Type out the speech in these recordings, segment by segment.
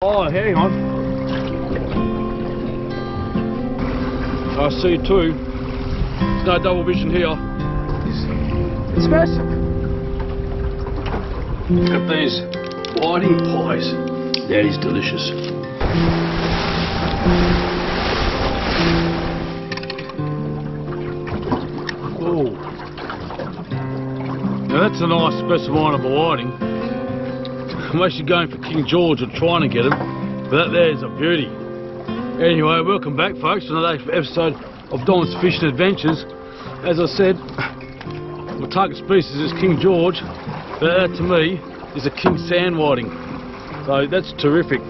Oh, hang on. I see two. There's no double vision here. It's massive. Look at these whiting pies. That is delicious. Oh. Now that's a nice specimen of a whiting. I'm actually going for King George or trying to get him, but that there is a beauty. Anyway, welcome back folks to another episode of Dom's Fishing Adventures. As I said, my target species is King George, but that to me is a king sand whiting. So that's terrific.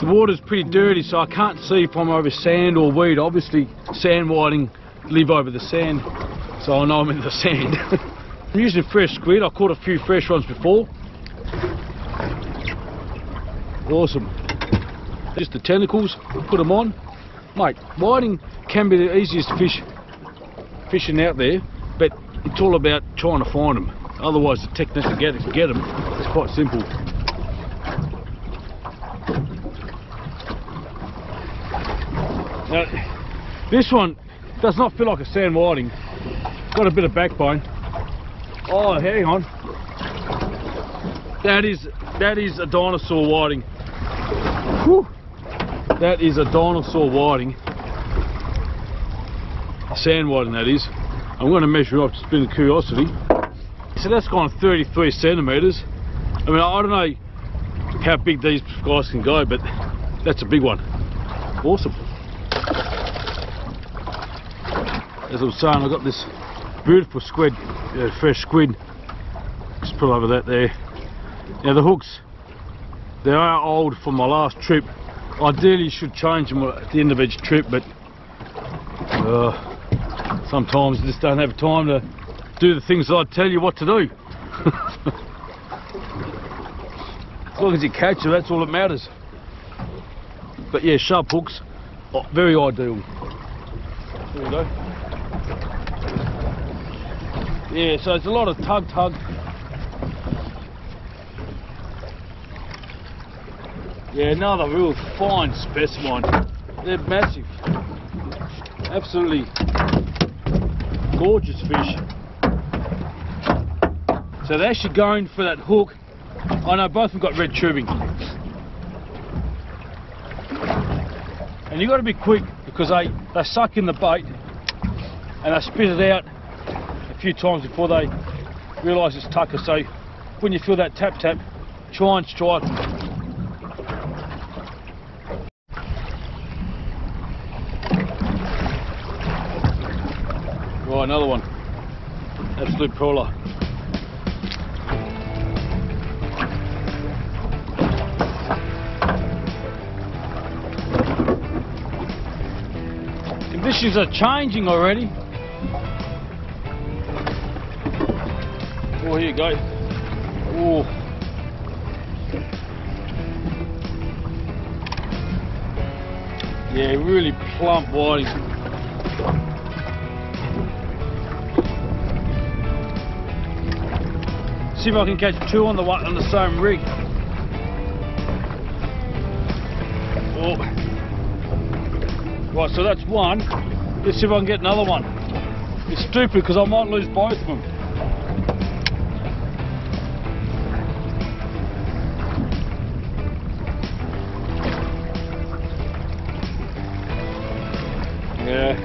The water's pretty dirty, so I can't see if I'm over sand or weed. Obviously sand whiting live over the sand, so I know I'm in the sand. I'm using fresh squid. I caught a few fresh ones before. Awesome. Just the tentacles, put them on. Mate, whiting can be the easiest fishing out there, but it's all about trying to find them. Otherwise the technique to get them is quite simple. Now, this one does not feel like a sand whiting. Got a bit of backbone. Oh, hang on. That is a dinosaur whiting. Whew. That is a dinosaur whiting. A sand whiting, that is. I'm going to measure up just being a curiosity. So that's gone 33 centimetres. I mean, I don't know how big these guys can go, but that's a big one. Awesome. As I was saying, I've got this beautiful squid, fresh squid. Just put over that there. Now the hooks, they are old from my last trip. Ideally you should change them at the end of each trip, but sometimes you just don't have time to do the things that I tell you what to do. As long as you catch them, that's all that matters. But yeah, sharp hooks, very ideal. There we go. Yeah, so it's a lot of tug. Yeah, another real fine specimen. They're massive. Absolutely gorgeous fish. So they're actually going for that hook. I know both of them got red tubing. And you've got to be quick because they suck in the bait and they spit it out a few times before they realise it's tucker. So when you feel that tap, try and strike them. Right, another one. Absolute crawler. Conditions are changing already. Oh, here you go. Oh. Yeah, really plump whiting. See if I can catch two on the same rig. Oh. Right, so that's one. Let's see if I can get another one. It's stupid because I might lose both of them. Yeah,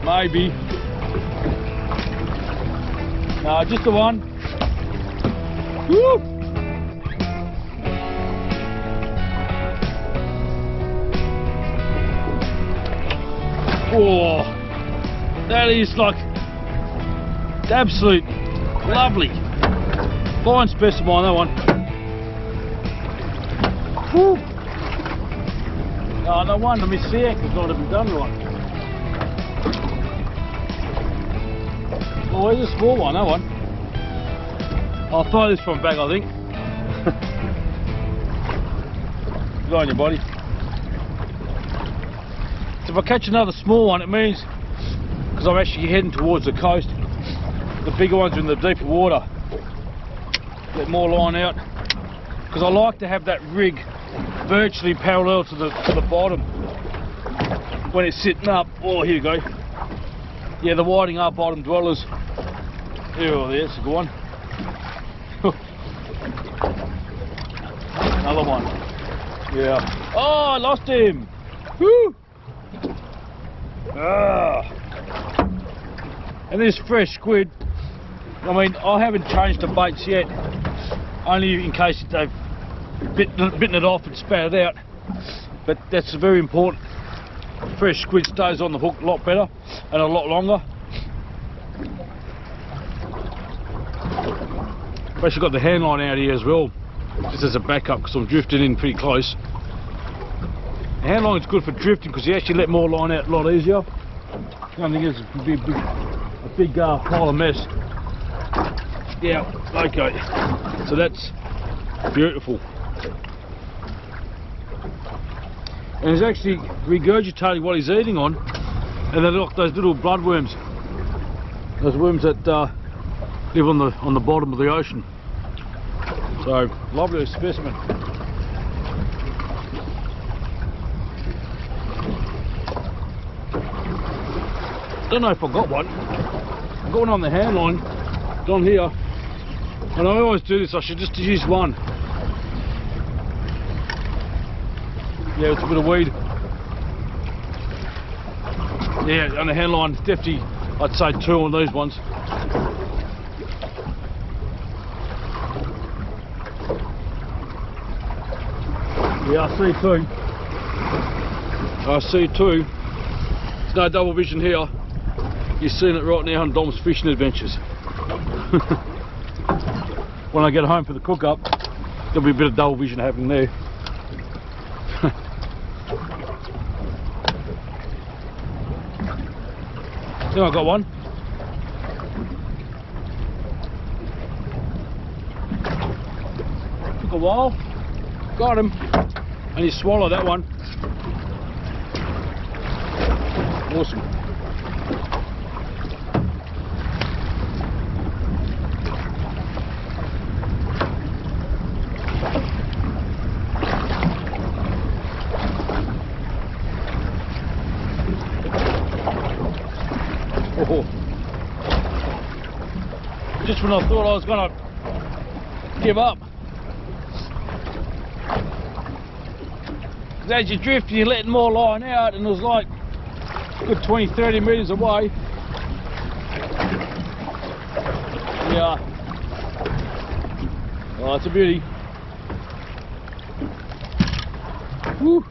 maybe. No, just the one. Woo! Oh, that is like absolute lovely. Fine specimen, that one. Woo! Oh, no wonder my sea anchor's not even done right. Oh, there's a small one, that one. I'll throw this one back, I think. Good on you, buddy. So if I catch another small one, it means, because I'm actually heading towards the coast, the bigger ones are in the deeper water. Get more line out. Because I like to have that rig virtually parallel to the bottom when it's sitting up. Oh, here you go. Yeah, the whiting are bottom dwellers. Oh, there's a good one. Another one. Yeah. Oh, I lost him. Woo! Ah. And this fresh squid, I mean, I haven't changed the baits yet, only in case they've bitten it off and spat it out. But that's very important. Fresh squid stays on the hook a lot better and a lot longer. I've actually got the hand line out here as well, just as a backup because I'm drifting in pretty close. The hand line's good for drifting because you actually let more line out a lot easier. The only thing is it could be a big pile of mess. Yeah, okay. So that's beautiful. And he's actually regurgitating what he's eating on, and they look those little bloodworms, those worms that live on the bottom of the ocean. So lovely specimen. Don't know if I got one. I've got one on the hand line down here, and I always do this. I should just use one. Yeah, it's a bit of weed. Yeah, on the hand line, definitely, I'd say 2 on these ones. Yeah, I see 2. I see 2. There's no double vision here. You're seeing it right now on Dom's fishing adventures. When I get home for the cook up, there'll be a bit of double vision happening there. I think I got one. Took a while. Got him. And he swallowed that one. Awesome. Oh. Just when I thought I was going to give up. Because as you drift, you're letting more line out, and it was like a good 20-30 metres away. Yeah. Oh, it's a beauty. Woo.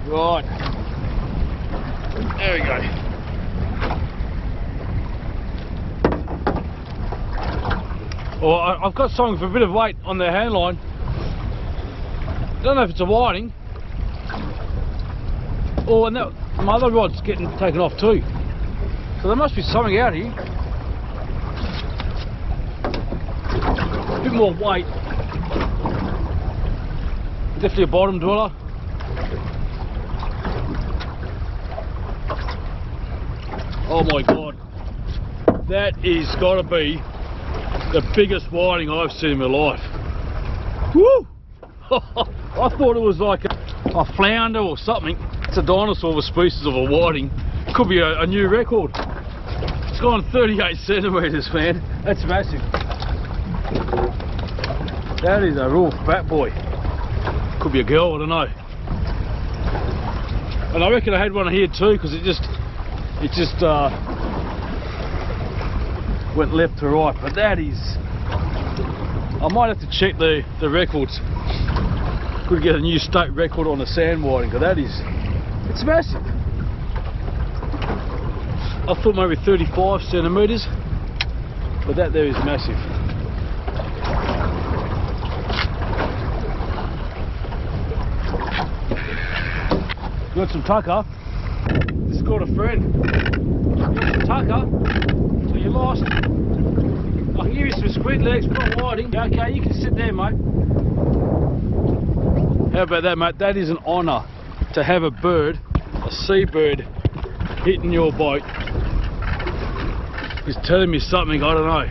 Right. There we go. Well, I've got something for a bit of weight on the hand line. Don't know if it's a whiting. Oh, and that, my other rod's getting taken off too. So there must be something out here. A bit more weight. Definitely a bottom dweller. Oh my god, that is gotta be the biggest whiting I've seen in my life. Woo! I thought it was like a flounder or something. It's a dinosaur of a species of a whiting. Could be a new record. It's gone 38 centimetres, man. That's massive. That is a real fat boy. Could be a girl, I don't know. And I reckon I had one here too, because it just went left to right. But that is, I might have to check the records. Could get a new state record on the sand whiting, because that is, it's massive. I thought maybe 35 centimetres, but that there is massive. Got some tucker. Just got a friend. Got some tucker. So you lost. I can give you some squid legs, but not whiting. Okay, you can sit there, mate. How about that, mate? That is an honour to have a bird, a seabird, hitting your boat. He's telling me something, I don't know.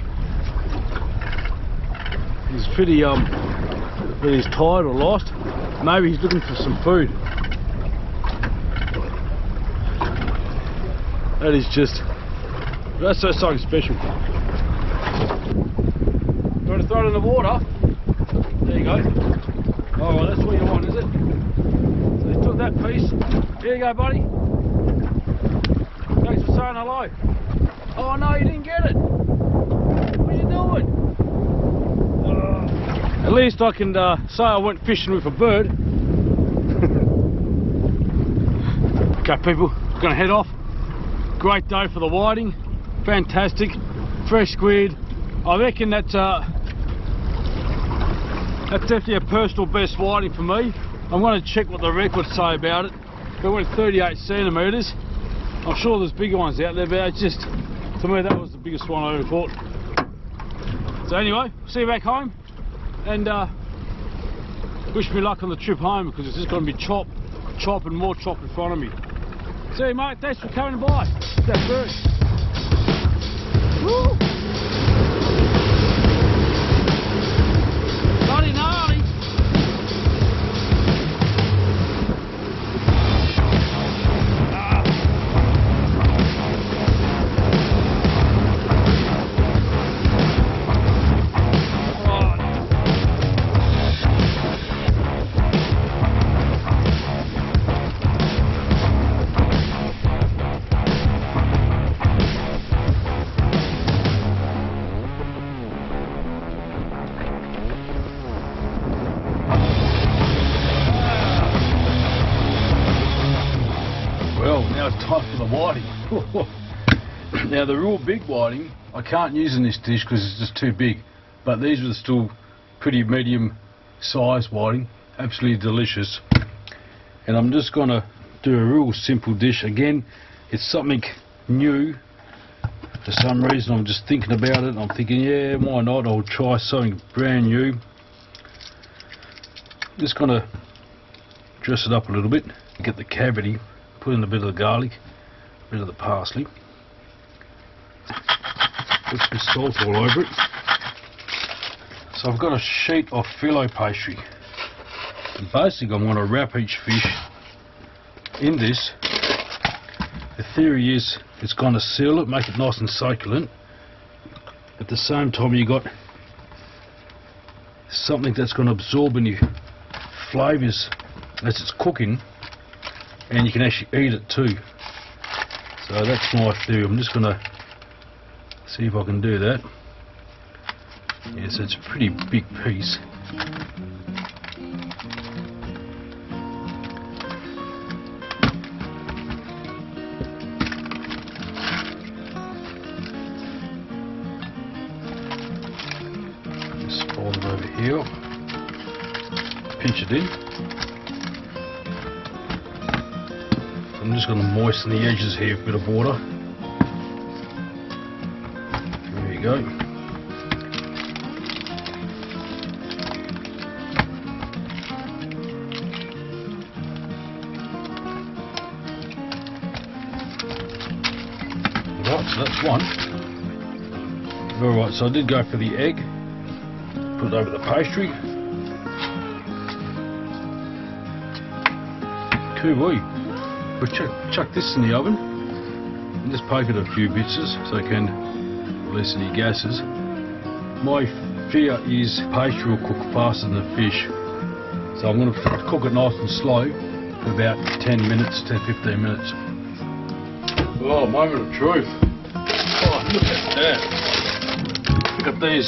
He's pretty whether he's tired or lost. Maybe he's looking for some food. That is just, that's something special. You want to throw it in the water? There you go. Oh, well, that's what you want, is it? So he took that piece. There you go, buddy. Thanks for saying hello. Oh no, you didn't get it. What are you doing? At least I can say I went fishing with a bird. Okay, people, gonna head off. Great day for the whiting. Fantastic. Fresh squid. I reckon that's definitely a personal best whiting for me. I'm going to check what the records say about it. It went 38 centimetres. I'm sure there's bigger ones out there, but it's just, to me, that was the biggest one I ever caught. So anyway, see you back home, and wish me luck on the trip home, because it's just going to be chop, and more chop in front of me. See you, mate. Thanks for coming by. That bird. Woo! Bloody gnarly. Now it's time for the whiting. Now the real big whiting I can't use in this dish because it's just too big, but these are still pretty medium size whiting, absolutely delicious. And I'm just going to do a real simple dish. Again, it's something new. For some reason I'm just thinking about it. I'm thinking, yeah, why not, I'll try something brand new. Just going to dress it up a little bit, get the cavity. Put in a bit of the garlic, a bit of the parsley, put some salt all over it. So I've got a sheet of Filo Pastry, and basically I'm going to wrap each fish in this. The theory is it's going to seal it, make it nice and succulent. At the same time you got something that's going to absorb any flavours as it's cooking, and you can actually eat it too. So that's my theory. I'm just going to see if I can do that. Yes, it's a pretty big piece. Just fold it over here. Pinch it in. I'm just going to moisten the edges here with a bit of water. There you go. Right, so that's one. Alright, so I did go for the egg. Put it over the pastry. Coo-wee. We'll chuck this in the oven and just poke it a few bits so it can release any gases. My fear is pastry will cook faster than the fish, so I'm going to cook it nice and slow for about 10 minutes, 10-15 minutes. Oh, moment of truth. Oh, look at that. Look at these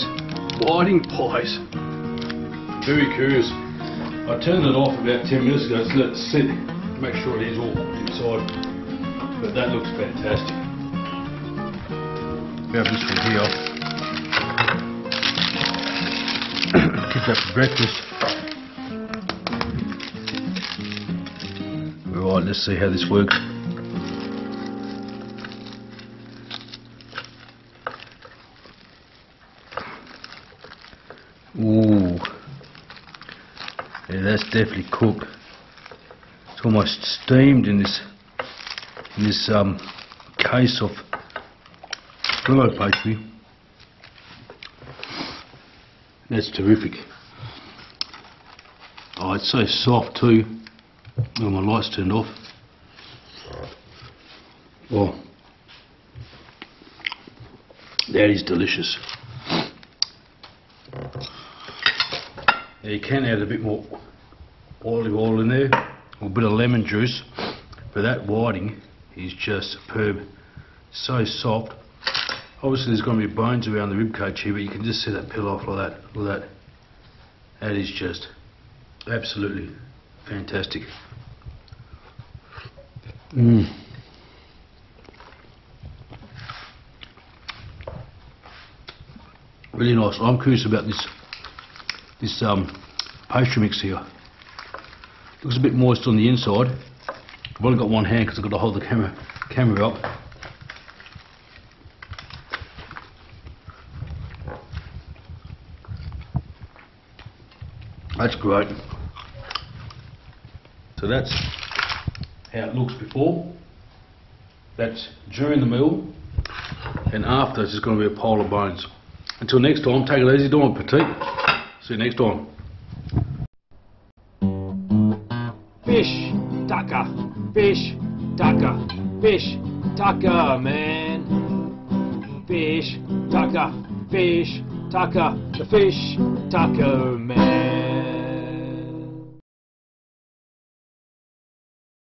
whiting pies. Very curious. I turned it off about 10 minutes ago to let it sit. Make sure it is all inside, but that looks fantastic. We have this one here. Keep that for breakfast. Right, let's see how this works. Ooh, yeah, that's definitely cooked. It's almost steamed in this case of Filo Pastry. That's terrific. Oh, it's so soft too. Oh, my light's turned off. Oh, that is delicious. Now you can add a bit more olive oil in there, or a bit of lemon juice, but that whiting is just superb. So soft. Obviously there's going to be bones around the rib cage here, but you can just see that peel off like that. Look at that. That is just absolutely fantastic. Really nice. I'm curious about this pastry mix here. Looks a bit moist on the inside. I've only got one hand because I've got to hold the camera up. That's great. So that's how it looks before. That's during the meal, and after it's just going to be a pile of bones. Until next time, take it easy, Dom Apetite. See you next time. Fish, tucker, fish, tucker, fish, tucker, man. Fish, tucker, the fish, tucker, man.